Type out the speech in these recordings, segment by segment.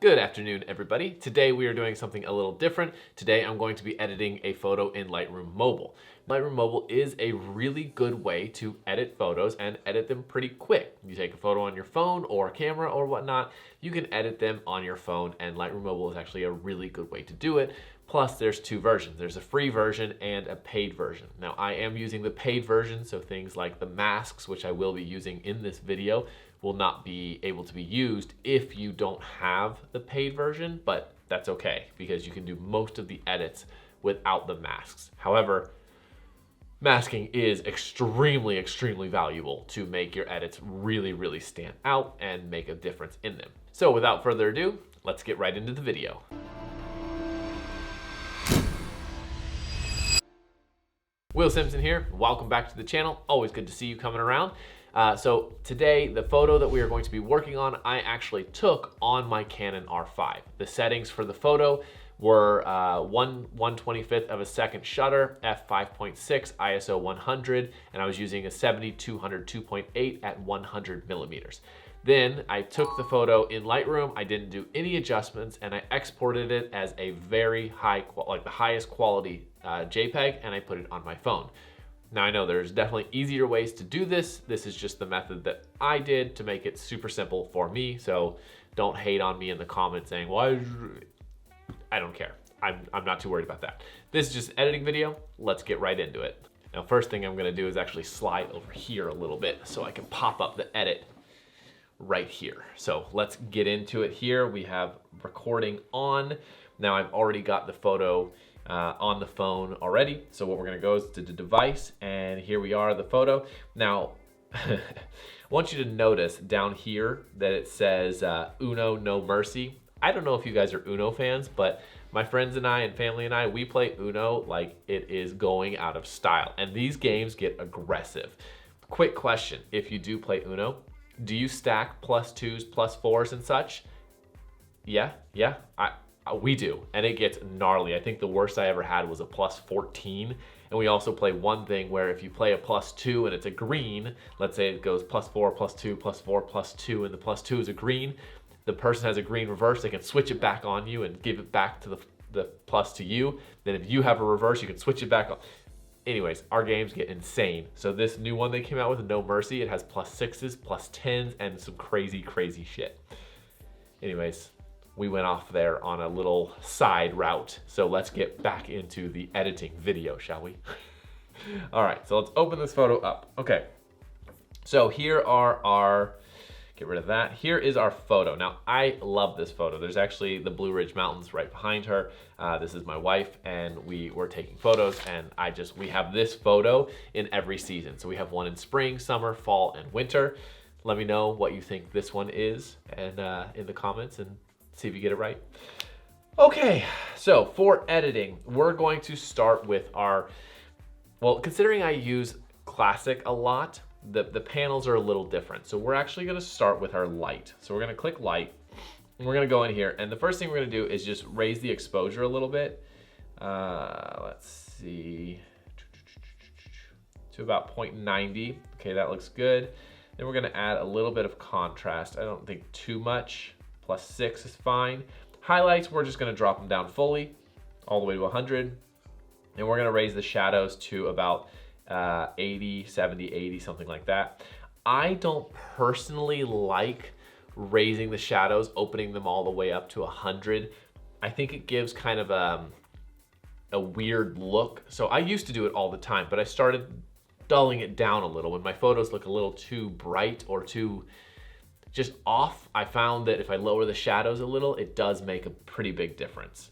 Good afternoon, everybody. Today we are doing something a little different. Today I'm going to be editing a photo in Lightroom Mobile. Lightroom Mobile is a really good way to edit photos and edit them pretty quick. You take a photo on your phone or camera or whatnot, you can edit them on your phone, and Lightroom Mobile is actually a really good way to do it. Plus, there's two versions. There's a free version and a paid version. Now, I am using the paid version, so things like the masks, which I will be using in this video, will not be able to be used if you don't have the paid version, but that's okay because you can do most of the edits without the masks. However, masking is extremely valuable to make your edits really stand out and make a difference in them. So without further ado, let's get right into the video. Will Simpson here. Welcome back to the channel. Always good to see you coming around. So today, the photo that we are going to be working on, I actually took on my Canon R5. The settings for the photo were 1/125th of a second shutter, f5.6, ISO 100, and I was using a 70-200 2.8 at 100 millimeters. Then I took the photo in Lightroom, I didn't do any adjustments, and I exported it as a very high, like the highest quality JPEG, and I put it on my phone. Now I know there's definitely easier ways to do this. This is just the method that I did to make it super simple for me, so don't hate on me in the comments saying, why? I don't care. I'm not too worried about that. This is just an editing video. Let's get right into it. Now, first thing I'm gonna do is actually slide over here a little bit so I can pop up the edit right here. So let's get into it here. We have recording on. Now I've already got the photo on the phone already. So what we're gonna go is to the device, and here we are, the photo. Now, I want you to notice down here that it says Uno, no mercy. I don't know if you guys are Uno fans, but my friends and I and family and I, we play Uno like it is going out of style. And these games get aggressive. Quick question, if you do play Uno, do you stack +2s, +4s and such? Yeah, we do, and it gets gnarly. I think the worst I ever had was a +14, and we also play one thing where if you play a +2 and it's a green, let's say it goes +4, +2, +4, +2, and the +2 is a green, the person has a green reverse, they can switch it back on you and give it back to the plus to you. Then if you have a reverse, you can switch it back on. Anyways, our games get insane. So this new one they came out with, No Mercy, it has +6s, +10s, and some crazy shit. Anyways, we went off there on a little side route. So let's get back into the editing video, shall we? All right, so let's open this photo up. Okay, so here are our, get rid of that. Here is our photo. Now, I love this photo. There's actually the Blue Ridge Mountains right behind her. This is my wife, and we were taking photos, and we have this photo in every season. So we have one in spring, summer, fall, and winter. Let me know what you think this one is, and in the comments, and see if you get it right. Okay, so for editing, we're going to start with our, well, considering I use Classic a lot, the panels are a little different. So we're actually gonna start with our light. So we're gonna click light, and we're gonna go in here, and the first thing we're gonna do is just raise the exposure a little bit. Let's see, to about 0.90. Okay, that looks good. Then we're gonna add a little bit of contrast. I don't think too much. +6 is fine. Highlights, we're just gonna drop them down fully, all the way to 100. And we're gonna raise the shadows to about 80, 70, 80, something like that. I don't personally like raising the shadows, opening them all the way up to 100. I think it gives kind of a weird look. So I used to do it all the time, but I started dulling it down a little. When my photos look a little too bright or too just off, I found that if I lower the shadows a little, it does make a pretty big difference.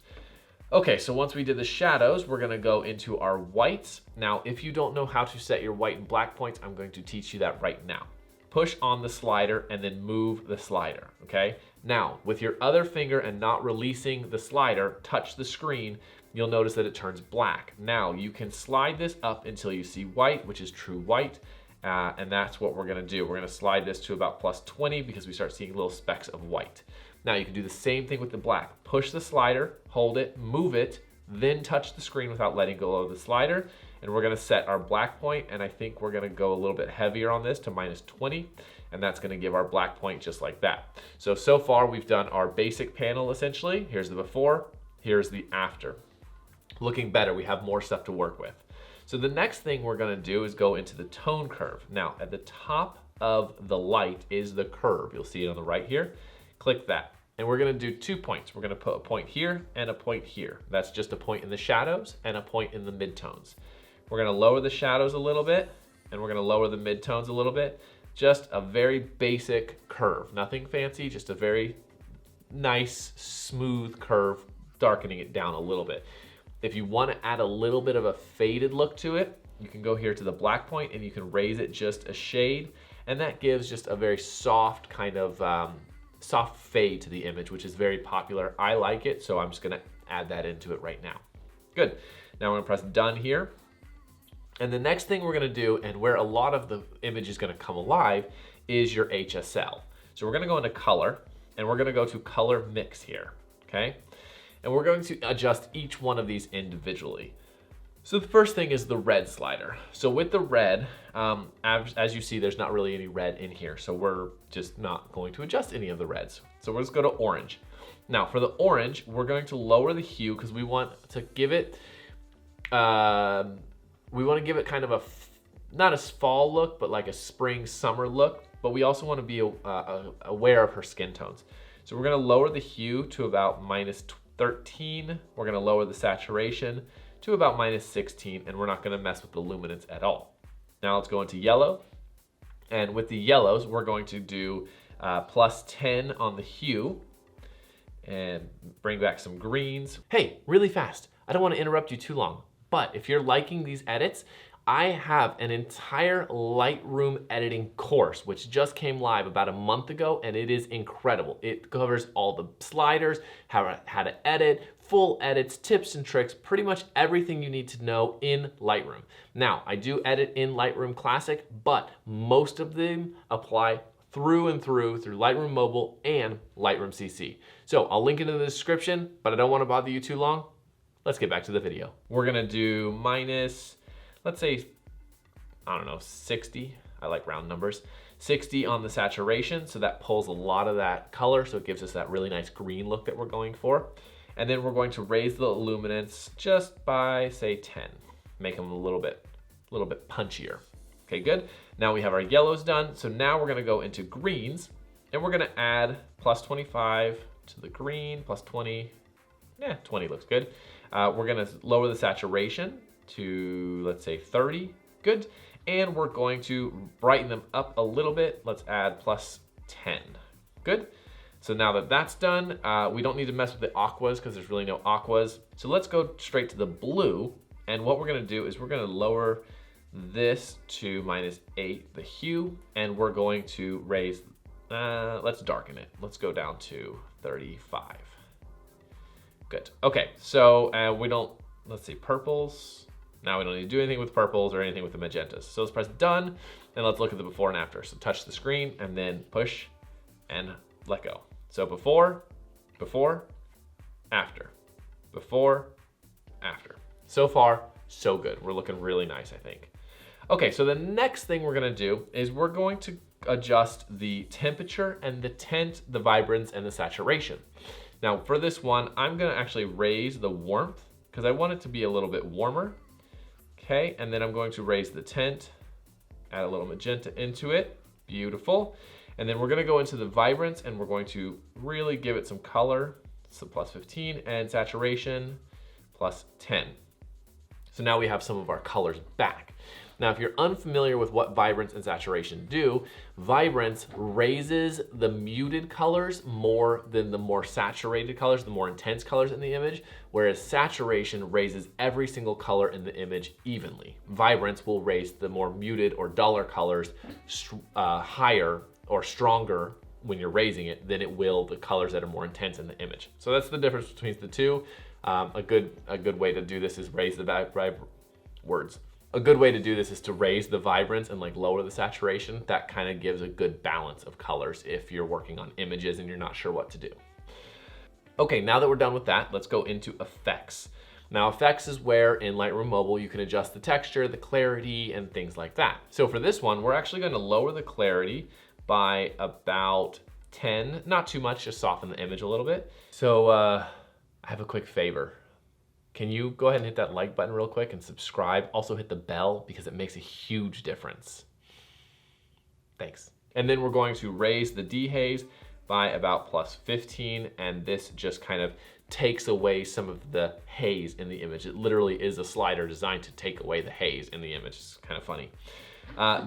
Okay, so once we did the shadows, we're gonna go into our whites. Now, if you don't know how to set your white and black points, I'm going to teach you that right now. Push on the slider and then move the slider, okay? Now, with your other finger and not releasing the slider, touch the screen, you'll notice that it turns black. Now, you can slide this up until you see white, which is true white, and that's what we're gonna do. We're gonna slide this to about +20 because we start seeing little specks of white. Now you can do the same thing with the black. Push the slider, hold it, move it, then touch the screen without letting go of the slider. And we're gonna set our black point, and I think we're gonna go a little bit heavier on this to -20. and that's gonna give our black point just like that. So far we've done our basic panel essentially. Here's the before, here's the after. Looking better, we have more stuff to work with. So the next thing we're gonna do is go into the tone curve. Now, at the top of the light is the curve. You'll see it on the right here. Click that. And we're gonna do 2 points. We're gonna put a point here and a point here. That's just a point in the shadows and a point in the midtones. We're gonna lower the shadows a little bit, and we're gonna lower the midtones a little bit. Just a very basic curve. Nothing fancy, just a very nice, smooth curve, darkening it down a little bit. If you want to add a little bit of a faded look to it, you can go here to the black point and you can raise it just a shade, and that gives just a very soft kind of soft fade to the image, which is very popular. I like it, so I'm just gonna add that into it right now. Good. Now we're gonna press done here. And the next thing we're gonna do, and where a lot of the image is gonna come alive, is your HSL. So we're gonna go into color, and we're gonna go to color mix here, okay? And we're going to adjust each one of these individually. So the first thing is the red slider. So with the red, as you see, there's not really any red in here. So we're just not going to adjust any of the reds. So we'll just go to orange. Now for the orange, we're going to lower the hue because we want to give it, kind of a, not a fall look, but like a spring, summer look. But we also want to be aware of her skin tones. So we're going to lower the hue to about -13. We're gonna lower the saturation to about -16, and we're not gonna mess with the luminance at all. Now let's go into yellow. And with the yellows, we're going to do +10 on the hue and bring back some greens. Hey, really fast. I don't wanna interrupt you too long, but if you're liking these edits, I have an entire Lightroom editing course, which just came live about a month ago, and it is incredible. It covers all the sliders, how to edit, full edits, tips and tricks, pretty much everything you need to know in Lightroom. Now, I do edit in Lightroom Classic, but most of them apply through and through Lightroom Mobile and Lightroom CC. So I'll link it in the description, but I don't want to bother you too long. Let's get back to the video. We're gonna do let's say, I don't know, 60. I like round numbers. 60 on the saturation, so that pulls a lot of that color, so it gives us that really nice green look that we're going for. And then we're going to raise the luminance just by, say, 10. Make them a little bit punchier. Okay, good. Now we have our yellows done, so now we're gonna go into greens, and we're gonna add +25 to the green, +20, 20 looks good. We're gonna lower the saturation to, let's say, 30, good. And we're going to brighten them up a little bit. Let's add +10, good. So now that that's done, we don't need to mess with the aquas because there's really no aquas. So let's go straight to the blue. And what we're gonna do is we're gonna lower this to -8, the hue, and we're going to raise, let's darken it. Let's go down to 35. Good, okay, so let's see, purples. Now we don't need to do anything with purples or anything with the magentas. So let's press done, and let's look at the before and after. So touch the screen and then push and let go. So before, after, before, after. So far, so good. We're looking really nice, I think. Okay, so the next thing we're gonna do is we're going to adjust the temperature and the tint, the vibrance, and the saturation. Now for this one, I'm gonna actually raise the warmth because I want it to be a little bit warmer. Okay, and then I'm going to raise the tint, add a little magenta into it, beautiful. And then we're gonna go into the vibrance and we're going to really give it some color, so +15, and saturation, +10. So now we have some of our colors back. Now, if you're unfamiliar with what vibrance and saturation do, vibrance raises the muted colors more than the more saturated colors, the more intense colors in the image, whereas saturation raises every single color in the image evenly. Vibrance will raise the more muted or duller colors higher or stronger when you're raising it than it will the colors that are more intense in the image. So that's the difference between the two. A good way to do this is raise the A good way to do this is to raise the vibrance and like lower the saturation. That kind of gives a good balance of colors if you're working on images and you're not sure what to do. Okay, now that we're done with that, let's go into effects. Now effects is where in Lightroom Mobile you can adjust the texture, the clarity, and things like that. So for this one, we're actually going to lower the clarity by about 10, not too much, just soften the image a little bit. So I have a quick favor. Can you go ahead and hit that like button real quick and subscribe? Also hit the bell because it makes a huge difference. Thanks. And then we're going to raise the dehaze by about +15, and this just kind of takes away some of the haze in the image. It literally is a slider designed to take away the haze in the image. It's kind of funny.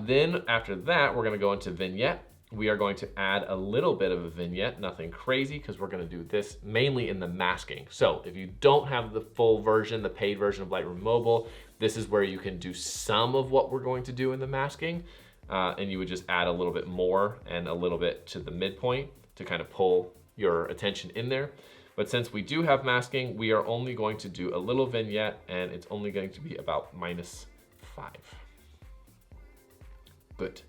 Then after that, we're gonna go into vignette. We are going to add a little bit of a vignette, nothing crazy, because we're gonna do this mainly in the masking. So if you don't have the full version, the paid version of Lightroom Mobile, this is where you can do some of what we're going to do in the masking, and you would just add a little bit more and a little bit to the midpoint to kind of pull your attention in there. But since we do have masking, we are only going to do a little vignette, and it's only going to be about -5. Good.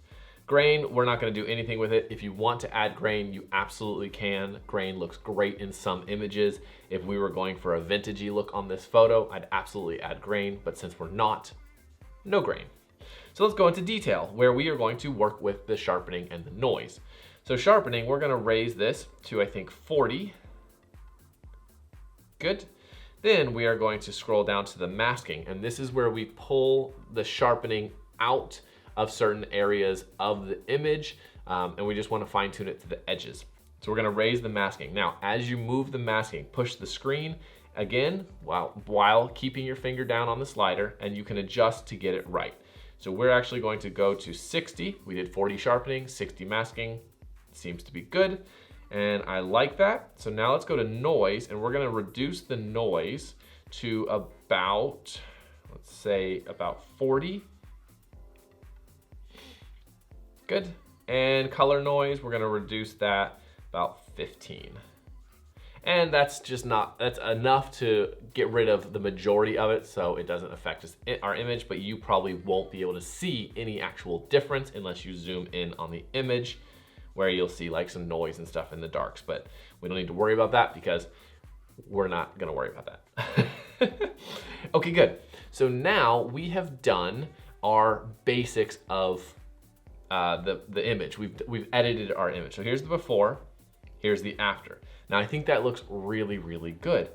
Grain, we're not gonna do anything with it. If you want to add grain, you absolutely can. Grain looks great in some images. If we were going for a vintagey look on this photo, I'd absolutely add grain, but since we're not, no grain. So let's go into detail, where we are going to work with the sharpening and the noise. So sharpening, we're gonna raise this to, I think, 40. Good. Then we are going to scroll down to the masking, and this is where we pull the sharpening out of certain areas of the image, and we just want to fine tune it to the edges. So we're going to raise the masking. Now, as you move the masking, push the screen again while keeping your finger down on the slider, and you can adjust to get it right. So we're actually going to go to 60. We did 40 sharpening, 60 masking. Seems to be good, and I like that. So now let's go to noise, and we're going to reduce the noise to about, let's say about 40. Good. And color noise, we're gonna reduce that about 15. And that's enough to get rid of the majority of it, so it doesn't affect our image, but you probably won't be able to see any actual difference unless you zoom in on the image, where you'll see like some noise and stuff in the darks, but we don't need to worry about that because we're not gonna worry about that. Okay, good. So now we have done our basics of the image. We've edited our image. So here's the before, here's the after. Now I think that looks really, really good,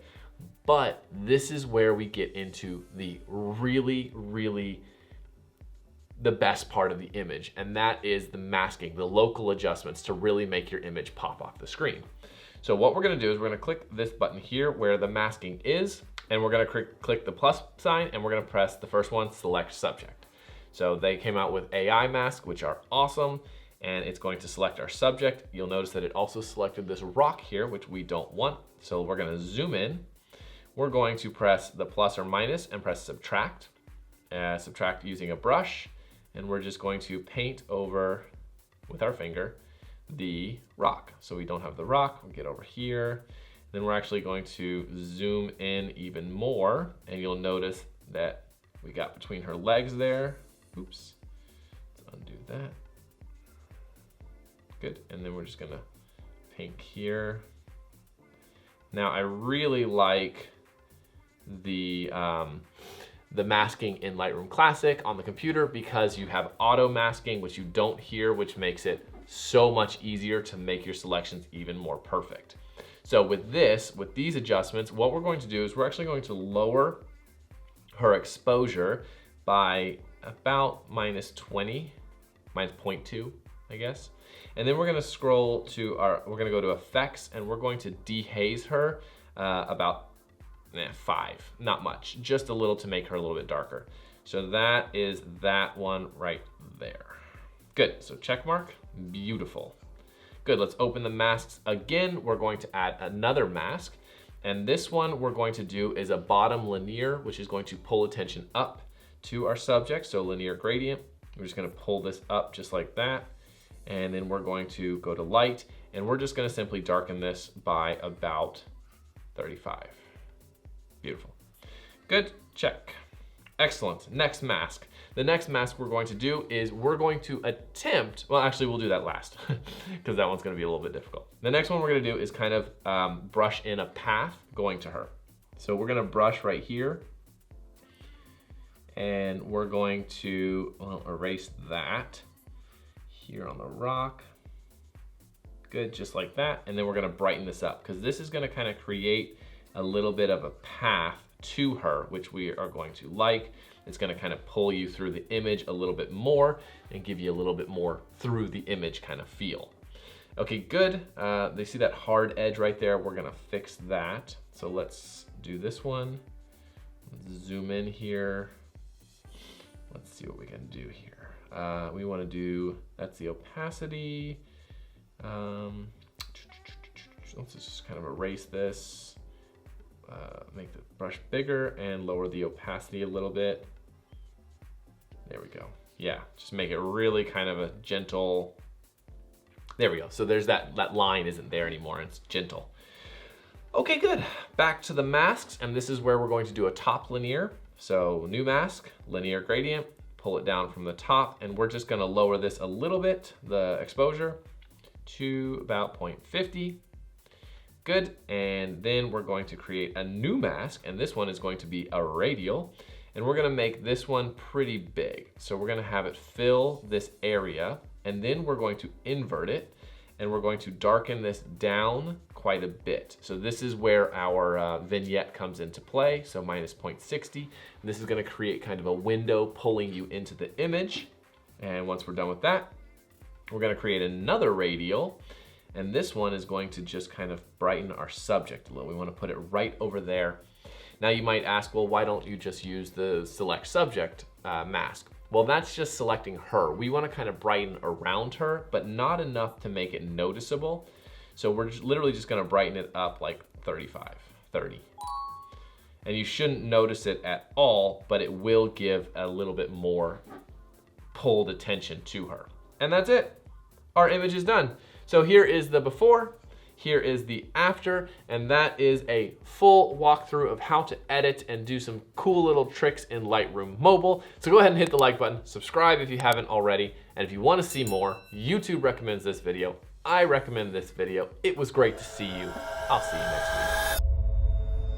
but this is where we get into the really the best part of the image, and that is the masking, the local adjustments to really make your image pop off the screen. So what we're gonna do is we're gonna click this button here where the masking is, and we're gonna click the plus sign, and we're gonna press the first one, select subject. So they came out with AI masks, which are awesome, and it's going to select our subject. You'll notice that it also selected this rock here, which we don't want. So we're gonna zoom in. We're going to press the plus or minus and press subtract. Subtract using a brush, and we're just going to paint over with our finger the rock. So we don't have the rock, we'll get over here. Then we're actually going to zoom in even more, and you'll notice that we got between her legs there. Oops, let's undo that. Good, and then we're just gonna paint here. Now I really like the masking in Lightroom Classic on the computer because you have auto masking, which you don't hear, which makes it so much easier to make your selections even more perfect. So with these adjustments, what we're going to do is we're actually going to lower her exposure by about -20, -0.2, I guess. And then we're gonna scroll to we're gonna go to effects, and we're going to dehaze her about 5, not much, just a little to make her a little bit darker. So that is that one right there. Good, so check mark, beautiful. Good, let's open the masks again. We're going to add another mask, and this one we're going to do is a bottom linear, which is going to pull attention up to our subject, so linear gradient. We're just gonna pull this up just like that, and then we're going to go to light, and we're just gonna simply darken this by about 35. Beautiful. Good, check. Excellent, next mask. The next mask we're going to do is we're going to attempt, well actually we'll do that last because that one's gonna be a little bit difficult. The next one we're gonna do is kind of brush in a path going to her. So we're gonna brush right here, and we're going to erase that here on the rock. Good, just like that. And then we're gonna brighten this up because this is gonna kind of create a little bit of a path to her, which we are going to like. It's gonna kind of pull you through the image a little bit more and give you a little bit more through the image kind of feel. Okay, good. They see that hard edge right there. We're gonna fix that. So let's do this one. Let's zoom in here. Let's see what we can do here. We wanna do, that's the opacity. Let's just kind of erase this, make the brush bigger and lower the opacity a little bit. There we go. Yeah, just make it really kind of a gentle. There we go. So there's that line isn't there anymore. It's gentle. Okay, good. Back to the masks, and this is where we're going to do a top linear. So new mask, linear gradient, pull it down from the top, and we're just gonna lower this a little bit, the exposure, to about 0.50. Good, and then we're going to create a new mask, and this one is going to be a radial, and we're gonna make this one pretty big. So we're gonna have it fill this area, and then we're going to invert it, and we're going to darken this down quite a bit. So this is where our vignette comes into play, so minus 0.60. And this is gonna create kind of a window pulling you into the image. And once we're done with that, we're gonna create another radial, and this one is going to just kind of brighten our subject a little. We wanna put it right over there. Now you might ask, well, why don't you just use the select subject mask? Well, that's just selecting her. We wanna kind of brighten around her, but not enough to make it noticeable. So we're literally just gonna brighten it up like 35, 30. And you shouldn't notice it at all, but it will give a little bit more pulled attention to her. And that's it. Our image is done. So here is the before, here is the after, and that is a full walkthrough of how to edit and do some cool little tricks in Lightroom Mobile. So go ahead and hit the like button, subscribe if you haven't already, and if you want to see more, YouTube recommends this video, I recommend this video. It was great to see you. I'll see you next week.